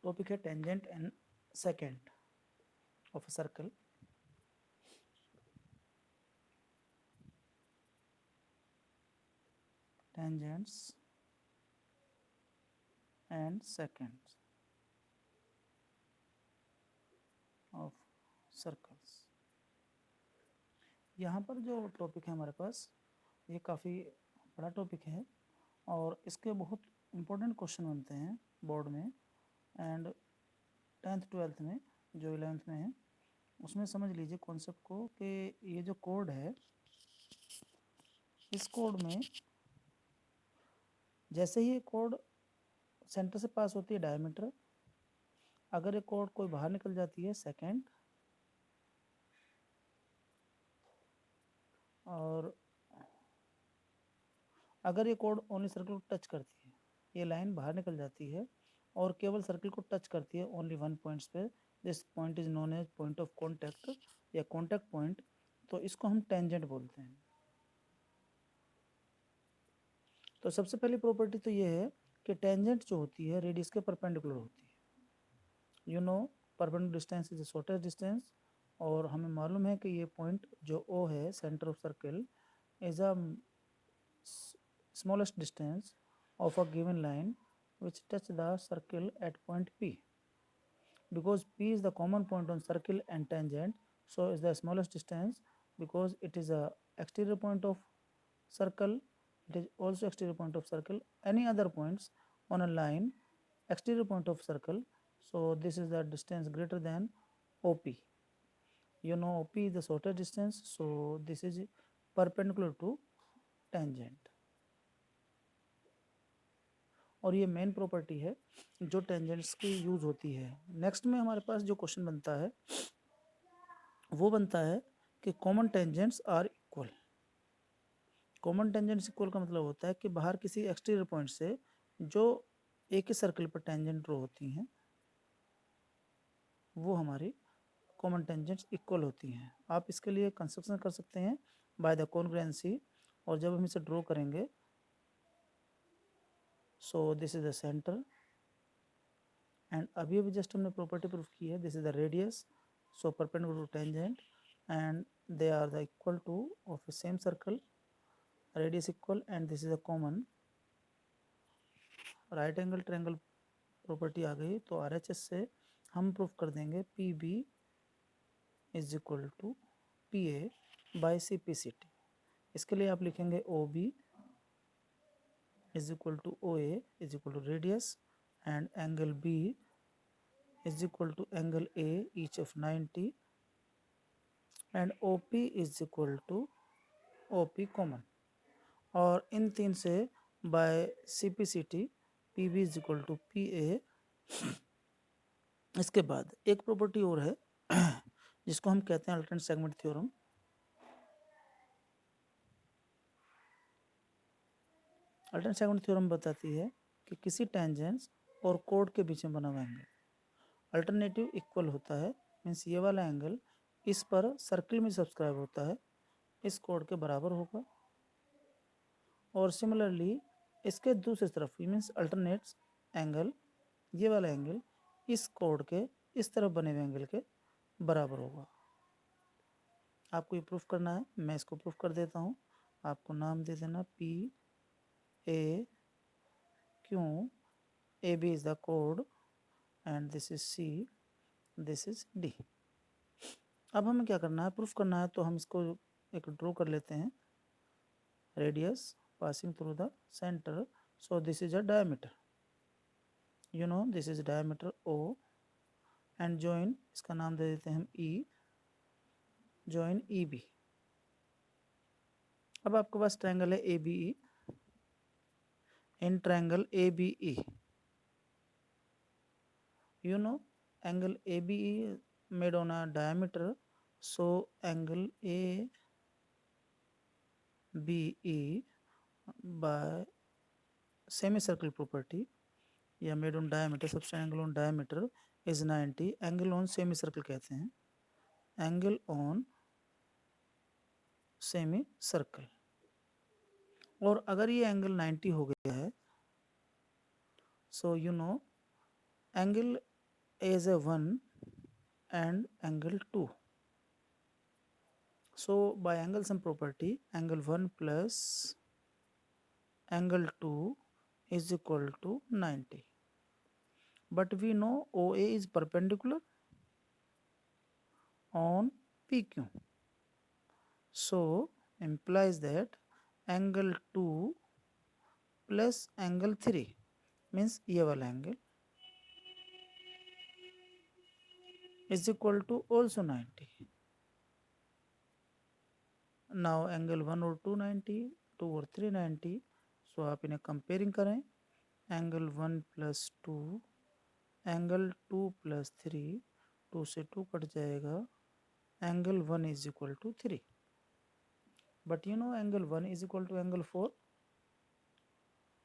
Topic है tangent and second of a circle. Tangents and seconds of circles. यहाँ पर जो टॉपिक है हमारे पास, ये काफ़ी बड़ा टॉपिक है और इसके बहुत इम्पोर्टेंट क्वेश्चन बनते हैं बोर्ड में एंड 10th 12th में, जो 11th में है उसमें समझ लीजिए कॉन्सेप्ट को कि ये जो कोड है, इस कोड में जैसे ही ये कोड सेंटर से पास होती है डायमीटर, अगर ये कोड कोई बाहर निकल जाती है सेकेंड, और अगर ये कोड ओनली सर्कल को टच करती है, ये लाइन बाहर निकल जाती है और केवल सर्कल को टच करती है ओनली वन पॉइंट्स पे, this point is known as point of contact या कॉन्टैक्ट पॉइंट, तो इसको हम टेंजेंट बोलते हैं। तो सबसे पहली प्रॉपर्टी तो ये है कि टेंजेंट जो होती है रेडियस के परपेंडिकुलर होती है। You know perpendicular distance is the shortest distance, और हमें मालूम है कि ये पॉइंट जो O है, centre of circle, is a smallest distance of a given line which touch the circle at point P. Because P is the common point on circle and tangent, so is the smallest distance because it is a exterior point of circle, it is also exterior point of circle. Any other points on a line, exterior point of circle, so this is the distance greater than OP. You know OP is the shortest distance, so this is perpendicular to tangent. और ये main property है जो tangents की use होती है। Next में हमारे पास जो क्वेश्चन बनता है वो बनता है कि common tangents are equal. Common tangents equal का मतलब होता है कि बाहर किसी एक्सटीरियर पॉइंट से जो एक ही सर्कल पर टेंजेंट ड्रॉ होती हैं वो हमारी कॉमन टेंजेंट्स इक्वल होती हैं। आप इसके लिए कंस्ट्रक्शन कर सकते हैं बाय द कॉन्ग्रुएंसी, और जब हम इसे ड्रॉ करेंगे, so this is the center and अभी जस्ट हमने प्रॉपर्टी प्रूफ की है, this is the radius, so perpendicular to tangent and they are the equal to of the same circle, radius equal, and this is a common right angle triangle property आ गई। तो RHS से हम proof कर देंगे PB is equal to PA by CPCT। इसके लिए आप लिखेंगे OB is equal to OA is equal to radius and angle B is equal to angle A each of 90 and OP is equal to OP common, और इन तीन से bye CPCT PB is equal to PA। इसके बाद एक property और है जिसको हम कहते हैं alternate segment theorem. Alternate segment theorem बताती है कि किसी टेंजेंट्स और कोड के बीच में बना हुआ एंगल अल्टरनेटिव इक्वल होता है, मीन्स ये वाला एंगल इस पर सर्किल में सब्सक्राइब होता है, इस कोड के बराबर होगा, और सिमिलरली इसके दूसरी तरफ मीन्स अल्टरनेट्स एंगल, ये वाला एंगल इस कोड के इस तरफ बने हुए एंगल के बराबर होगा। आपको ये प्रूफ करना है, मैं इसको प्रूफ कर देता हूँ। आपको नाम दे देना PAQ, AB is the code and this is C, this is D। अब हमें क्या करना है, प्रूफ करना है, तो हम इसको एक ड्रॉ कर लेते हैं। Radius passing through the center, so this is a diameter, you know this is diameter O, and join, इसका नाम दे देते हैं हम E, join EB। अब आपके पास ट्रायंगल है ABE, in triangle ABE you know angle ABE made on a diameter, so angle ABE by semicircle property या made on diameter, सबसे angle on diameter is 90, angle on semi circle कहते हैं, angle on semi circle. और अगर ये angle 90 हो गया है, so you know angle as a 1 and angle 2. So by angle sum property, angle 1 plus angle 2 is equal to 90. But we know OA is perpendicular on PQ. So implies that angle 2 plus angle 3 means ये वाला angle is equal to also 90. Now angle 1 और 2 90, 2 और 3 90. So आप इन्हें comparing करें, angle 1 plus 2, angle 2 plus 3, 2 से 2 cut जाएगा, angle 1 is equal to 3. But you know angle 1 is equal to angle 4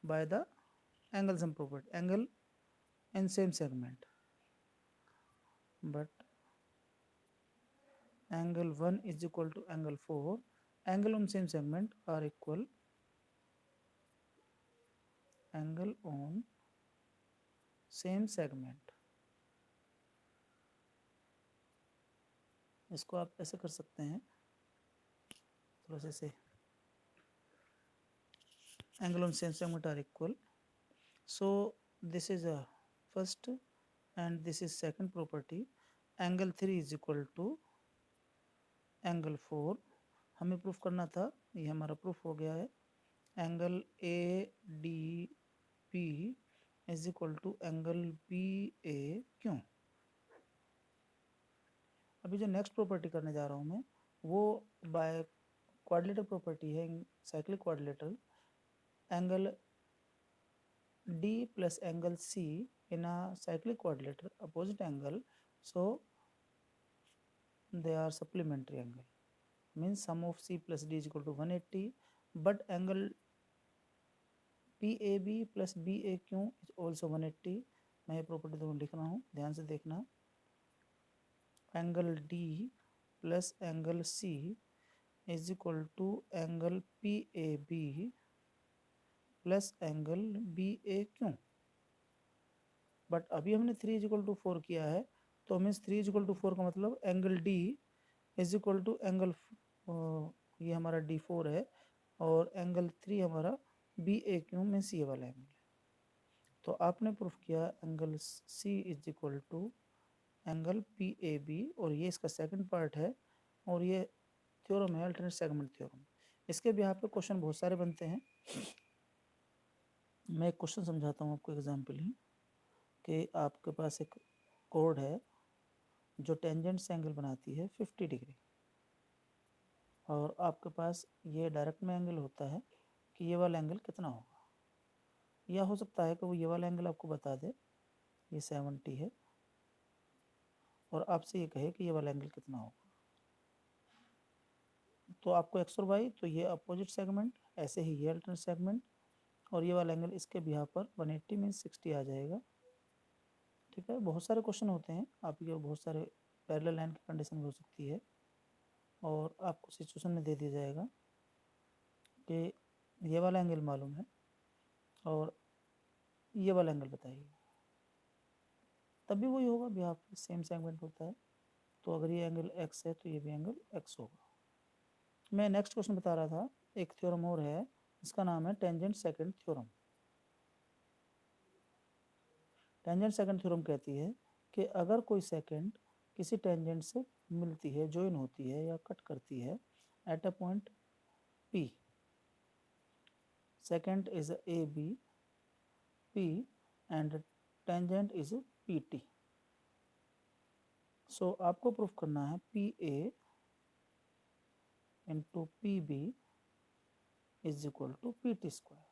by the angle sum property, angle in same segment. But angle 1 is equal to angle 4, angle on same segment are equal angle on same segment. इसको आप ऐसे कर सकते हैं, थोड़ा से angle on same segment are equal. So this is a first and this is second property. Angle 3 is equal to angle 4. हमें proof करना था, ये हमारा प्रूफ हो गया है. Angle A D P is equal to angle B A Q. अभी जो नेक्स्ट प्रॉपर्टी करने जा रहा हूँ मैं, वो बाय क्वाड्रिलेटरल प्रॉपर्टी है, cyclic quadrilateral. Angle D plus angle C in a cyclic quadrilateral opposite angle, so they are supplementary angle, means sum of C plus D is equal to 180. But angle PAB plus BAQ is also 180. मैं ये property दोनों लिख रहा हूँ, ध्यान से देखना. Angle D plus angle C is equal to angle PAB plus angle BAQ. But अभी हमने 3 इज इक्वल टू 4 किया है, तो मीन्स 3 इज इक्वल टू 4 का मतलब angle D is equal to angle, ये हमारा D4 है, और एंगल 3 हमारा BAQ मीन्स ये वाला एंगल है. तो आपने प्रूफ किया angle C is equal to angle PAB, और ये इसका सेकंड पार्ट है, और ये थ्योरम है अल्टरनेट सेगमेंट थ्योरम. इसके भी यहाँ पे क्वेश्चन बहुत सारे बनते हैं. मैं एक क्वेश्चन समझाता हूँ आपको एग्जाम्पल ही, कि आपके पास एक कोड है जो टेंजेंट से एंगल बनाती है 50 डिग्री, और आपके पास ये डायरेक्ट में एंगल होता है कि ये वाला एंगल कितना होगा. या हो सकता है कि वो ये वाला एंगल आपको बता दे ये 70 है, और आपसे ये कहे कि ये वाला एंगल कितना होगा. तो आपको एक्स और वाई, तो ये अपोजिट सेगमेंट, ऐसे ही ये अल्टरनेट सेगमेंट, और ये वाला एंगल इसके बिहाफ पर 180 मीन्स 60 आ जाएगा. ठीक है, बहुत सारे क्वेश्चन होते हैं आपके, बहुत सारे पैरेलल लाइन की कंडीशन हो सकती है, और आपको सिचुएशन में दे दिया जाएगा कि ये वाला एंगल मालूम है और ये वाला एंगल बताइए, तब भी वही होगा, बिहाफ सेम सेगमेंट होता है. तो अगर ये एंगल x है तो ये भी एंगल x होगा. मैं नेक्स्ट क्वेश्चन बता रहा था, एक थ्योरम और है, इसका नाम है tangent second theorem. Tangent second theorem कहती है कि अगर कोई सेकंड किसी टेंजेंट से मिलती है, ज्वाइन होती है या कट करती है at a point P, secant is AB P and tangent is PT. So आपको प्रूफ करना है PA into PB is equal to PT square.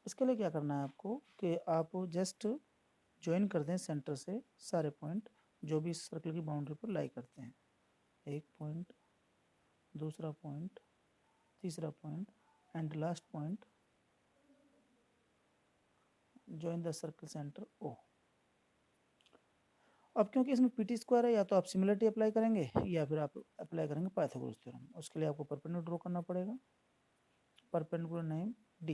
इसके लिए क्या करना है आपको कि आप जस्ट ज्वाइन कर दें सेंटर से सारे पॉइंट जो भी सर्कल की बाउंड्री पर लाई करते हैं. एक पॉइंट, दूसरा पॉइंट, तीसरा point and last point, join the circle centre O. अब क्योंकि इसमें PT स्क्वायर है, या तो आप सिमिलरिटी अप्लाई करेंगे या फिर आप अप्लाई करेंगे पाइथागोरस थ्योरम. उसके लिए आपको परपेंडिकुलर ड्रॉ करना पड़ेगा. Perpendicular name D.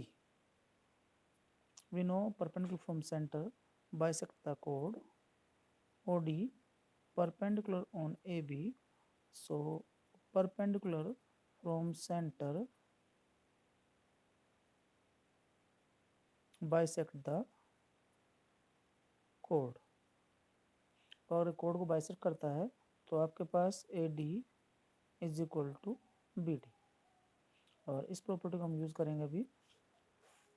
We know perpendicular from center bisect the chord OD perpendicular on AB, so perpendicular from center bisect the chord, और कोड को बाइसेक्ट करता है तो आपके पास AD is equal to BD, और इस प्रॉपर्टी को हम यूज़ करेंगे अभी।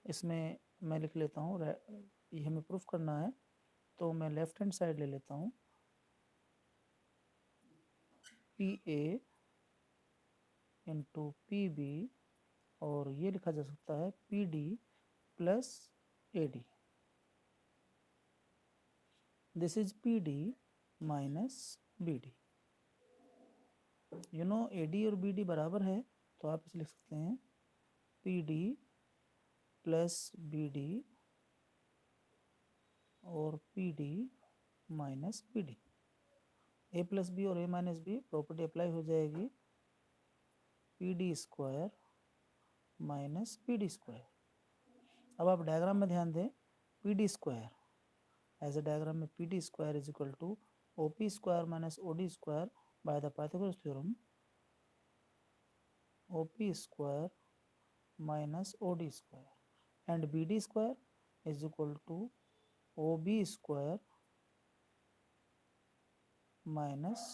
इसमें मैं लिख लेता हूँ, ये हमें प्रूफ करना है, तो मैं लेफ्ट हैंड साइड ले लेता हूँ, PA इंटू PB, और ये लिखा जा सकता है PD plus AD, this is PD minus BD। You know AD और BD बराबर है, तो आप इसे लिख सकते हैं PD प्लस BD और PD minus BD। A plus B और A minus B property apply हो जाएगी, PD square minus BD square. अब आप डायग्राम में ध्यान दें, PD square as a diagram में PD square is equal to OP square minus OD square by the Pythagoras theorem, OP square minus OD square, and BD square is equal to OB square minus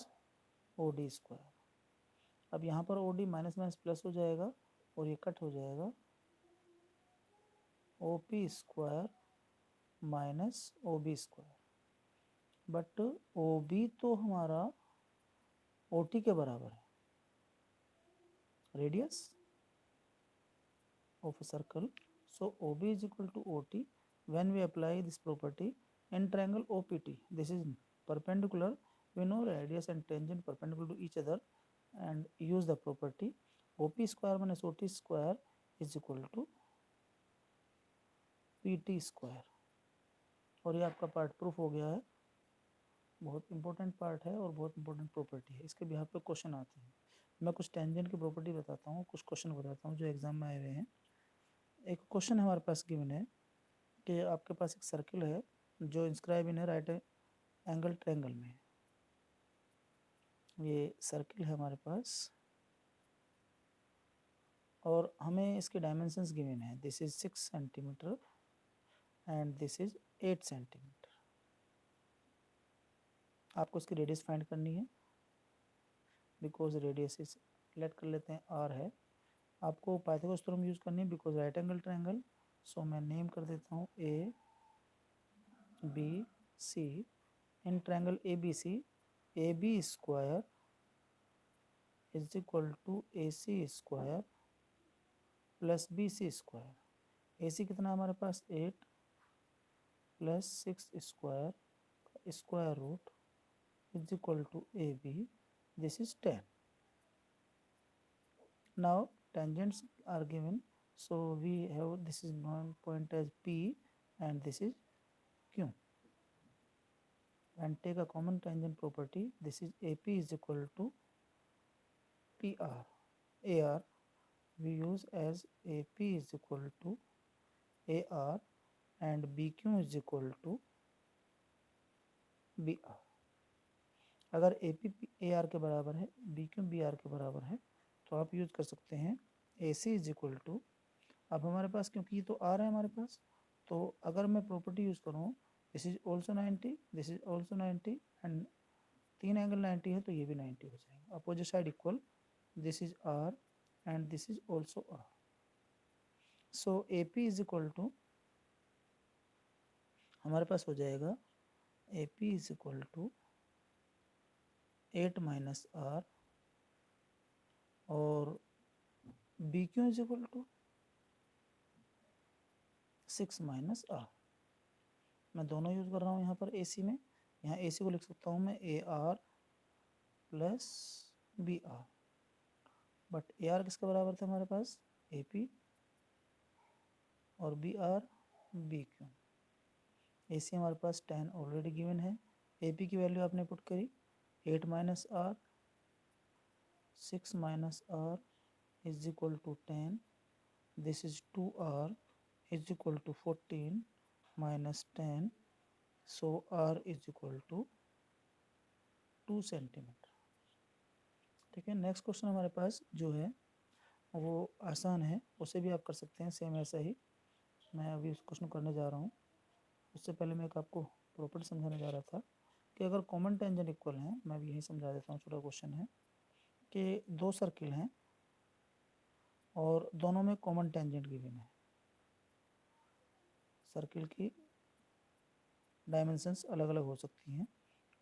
OD square. अब यहाँ पर OD minus minus plus हो जाएगा और ये cut हो जाएगा, OP square minus OB square, but OB तो हमारा OT के बराबर है, radius of a circle, so OB is equal to OT when we apply this property in triangle OPT. This is perpendicular, we know radius and tangent perpendicular to each other, and use the property OP square minus OT square is equal to PT square, और ये आपका part proof हो गया है। बहुत important part है और बहुत इंपॉर्टेंट प्रॉपर्टी है, इसके बिहाफ पे क्वेश्चन आते हैं। मैं कुछ टेंजेंट की प्रॉपर्टी बताता हूँ, कुछ क्वेश्चन बताता हूँ जो एग्जाम में आए हुए हैं। एक क्वेश्चन हमारे पास गिवन है कि आपके पास एक सर्किल है जो इंस्क्राइब इन है राइट एंगल ट्रायंगल में। ये सर्किल है हमारे पास और हमें इसके डायमेंशंस गिवन है, this is 6 centimetre and this is 8 centimetre. आपको इसकी रेडियस फाइंड करनी है, बिकॉज रेडियस इज लेट कर लेते हैं R है। आपको पाइथागोरस थ्योरम यूज करनी है because right angle triangle, so मैं नेम कर देता हूँ ABC in triangle ABC, AB square is equal to AC square plus BC square. AC कितना हमारे पास 8 plus 6 square square root is equal to AB, this is 10. Now tangents are given, so we have this is one point as P and this is Q, and take a common tangent property, this is AP is equal to PR, AR we use as AP is equal to AR and BQ is equal to BR। अगर AP AR के बराबर है, BQ BR के बराबर है, तो आप use कर सकते हैं AC इज इक्वल टू, अब हमारे पास क्योंकि ये तो R है हमारे पास, तो अगर मैं प्रॉपर्टी यूज करूँ this is also 90, this is also 90 and तीन एंगल 90 है तो ये भी 90 हो जाएंगे, opposite side equal, this is R and this is also R, so AP is equal to हमारे पास हो जाएगा AP is equal to 8 minus R और BQ is equal to 6 minus R। मैं दोनों यूज कर रहा हूँ यहाँ पर AC में, यहाँ AC को लिख सकता हूँ मैं AR plus BR, but AR किसके बराबर था हमारे पास AP और BR BQ। AC हमारे पास 10 ऑलरेडी गिवन है, AP की वैल्यू आपने पुट करी 8 minus R 6 minus R is equal to 10, this is 2R is equal to 14 minus 10, so R is equal to 2 centimetre. ठीक है, नेक्स्ट क्वेश्चन हमारे पास जो है वो आसान है, उसे भी आप कर सकते हैं सेम ऐसा ही। मैं अभी उस क्वेश्चन करने जा रहा हूँ, उससे पहले मैं एक आपको प्रॉपर्टी समझाने जा रहा था कि अगर कॉमन टेंजेंट इक्वल है, मैं भी यही समझा देता हूँ। छोटा क्वेश्चन है कि दो सर्किल हैं और दोनों में कॉमन टेंजेंट गिवन है। सर्किल की डायमेंशंस अलग अलग हो सकती हैं।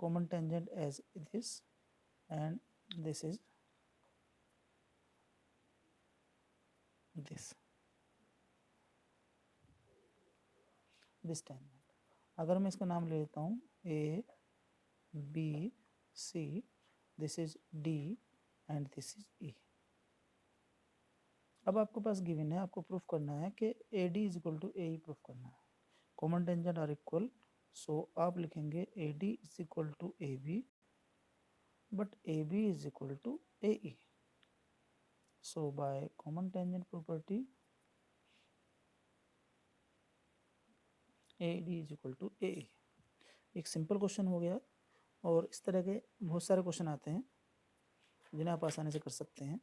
Common tangent as this and this is this tangent. अगर मैं इसका नाम ले लेता हूँ A B C, this is D and this is E. अब आपके पास गिवन है, आपको प्रूफ करना है कि A D is equal to A E proof करना है। Common tangent are equal, so आप लिखेंगे A D is equal to A B but AB is equal to AE. So by common tangent property AD is equal to AE। एक simple question हो गया, और इस तरह के बहुत सारे क्वेश्चन आते हैं जिन्हें आप आसानी से कर सकते हैं।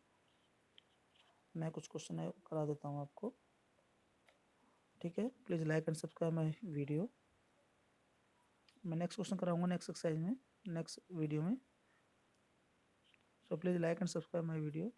मैं कुछ क्वेश्चन करा देता हूँ आपको। ठीक है, please like and subscribe my video. मैं नेक्स्ट क्वेश्चन कराऊंगा नेक्स्ट एक्सरसाइज में, नेक्स्ट वीडियो में। So please like and subscribe my video.